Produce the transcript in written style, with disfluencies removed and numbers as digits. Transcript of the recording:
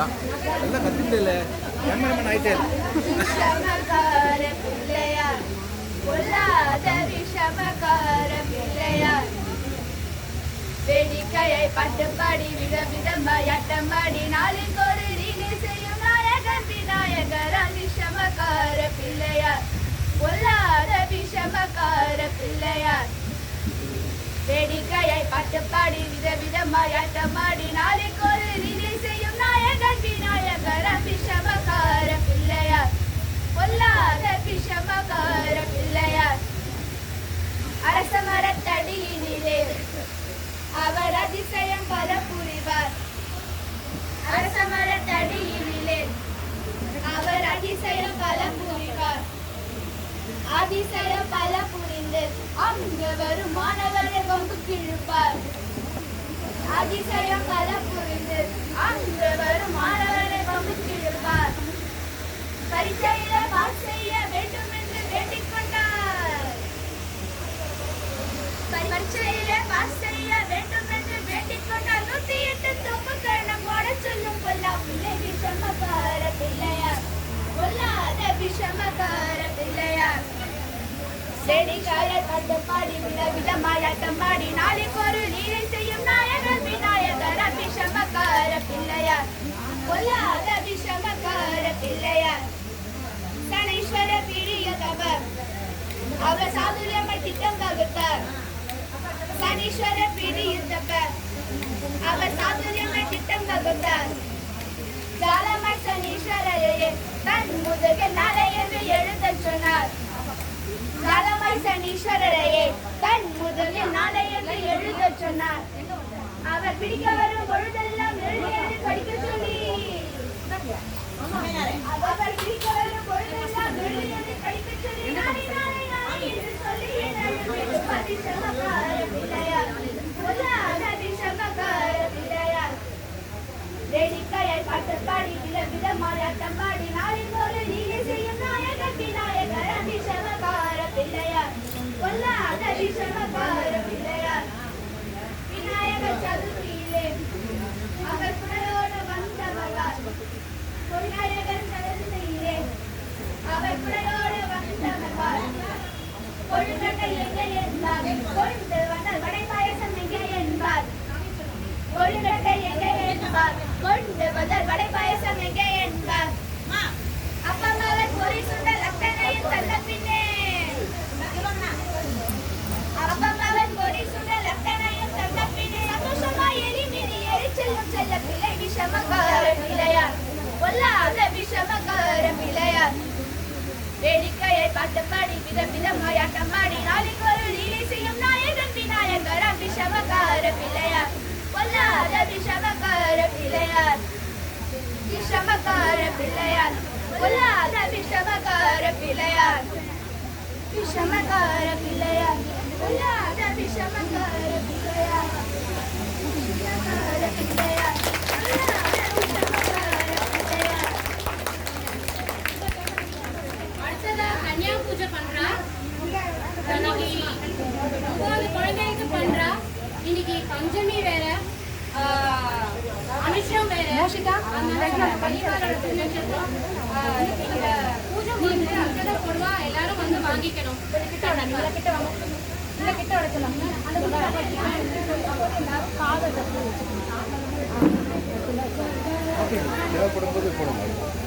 அதான் எல்லாம் கற்றுக்கிட்டு கேமராமேன் ஆகிட்டே வேடிக்கையை பட்டுப்பாடி விதவிதமாய் அட்டமாடி நாளுக்கு ஒரு ரீலி செய்யும் நாயகன் விநாயகர் விஷமக்கார பிள்ளையார் பொல்லாத விஷமக்கார பிள்ளையார் வேடிக்கையை பட்டுப்பாடி விதவிதமாய் அட்டமாடி நாளுக்கு ஒரு ரீலி செய்யும் நாயகன் விநாயகர் விஷமக்கார பிள்ளையார் பொல்லாத விஷமக்கார பிள்ளையார் அரச மரத்தடியினிலே அவர் அதிசயம் பல புரிவார் அரச மரத்தடியினிலே அவர் அதிசயம் பல புரிவார் அதிசயம் பல புரிந்து அங்கு வரும் மாணவரை கொம்பு கிழிப்பார் அதிசயம் பல புரிந்து அங்கு வரும் மாணவரை கொம்பு கிழிப்பார் பரீட்சையில பாஸ் செய்ய வேண்டும் என்று வேண்டிக் கொண்டார் பரீட்சையில பாஸ் செய்ய வேண்டும் என்று வேண்டிக் கொண்டார் 108 தொகுக்கரணம் போட சொல்லும் பொல்லா பிள்ளை விஷமக்கார பிள்ளையார் பொல்லாத விஷமக்கார பிள்ளையார் செடிக்காயை கட்டுப்பாடி விதவிதமாய் அட்டமாடி நாளைக்கு ஒரு லீலை செய்யும் நாயகர் விநாயகர் விஷமக்கார பிள்ளையார் பொல்லாத விஷமக்கார பிள்ளையார் சனீஸ்வர பிரியதவர் அவர் சாதுரியமாய் திட்டம் வகுத்தார் சனீஸ்வர பிரியதவர் அவர் சாதுரியமாய் திட்டம் வகுத்தார் ஜாலமாய் சனீஸ்வரையே தன் முதுகில் நாளை என்று எழுதச் சொன்னார் ஜாலமாய் சனீஸ்வரையே தன் முதுகில் நாளை என்று எழுதச் சொன்னார் அவர் பிடிக்க வரும் பொழுதெல்லாம் எழுதி படிக்க சொல்லி அவர் பிடிக்க வரும் பொழுதெல்லாம் எழுதி படிக்க சொல்லி நாளை நாளை நாளை என்று சொல்லி விஷமக்கார பிள்ளையார் பொல்லாத விஷமக்கார பிள்ளையார் வேடிக்கையை பாட்டுப்பாடி விதவிதமாய் அட்டமாடி நாளில் ஒரு லீலை செய்யும் நாயகர் விநாயகர் விஷமக்கார பிள்ளையார் பொல்லாத விஷமக்கார பிள்ளையார் விநாயகர் சதுர்த்தியிலே அவர் குடலோடு வந்தவர் விநாயகர் சதுர்த்தியிலே அவர் குடலோடு வந்தவர் கொழுக்கட்டை எங்கே என்பார் கொண்டு வந்தால் வடை பாயசம் எங்கே என்பார் கொழுக்கட்டை எங்கே என்பார் கொண்டு வந்தால் வடை பாயசம் எங்கே என்பார் அப்பம்மாவர் பொறி சுண்டல் அத்தனையும் தந்த பின்னே அப்பம்மாவர் பொறி சுண்டல் அத்தனையும் தந்த பின்னே சந்தோஷமாய் எரிமிரி எரிச்செல்லும் செல்ல பிள்ளை விஷமக்கார பிள்ளையார் பொல்லாத விஷமக்கார பிள்ளையார் வேடிக்கையை பாட்டுப்பாடி விதவிதமாய் அட்டமாடி நாளைக்கு ஒரு லீலை செய்யும் நாயகன் விநாயகர் விஷமக்கார பிள்ளையார் பொல்லாத விஷமக்கார பிள்ளையார் விஷமக்கார பிள்ளையார் பொல்லாத விஷமக்கார பிள்ளையார் விஷமக்கார பிள்ளையார் பொல்லாத விஷமக்கார பிள்ளையார் விஷமக்கார பிள்ளையார் கன்யா பூஜை பண்றா இன்னைக்கு 9 குழந்தைகளுக்கு பண்றா இன்னைக்கு பஞ்சமி வேற அனுஷம் வேற பூஜை முடிஞ்சு அக்கடை போடுவா எல்லாரும் வந்து வாங்கிக்கணும் தேவைப்படும் போது போடுங்க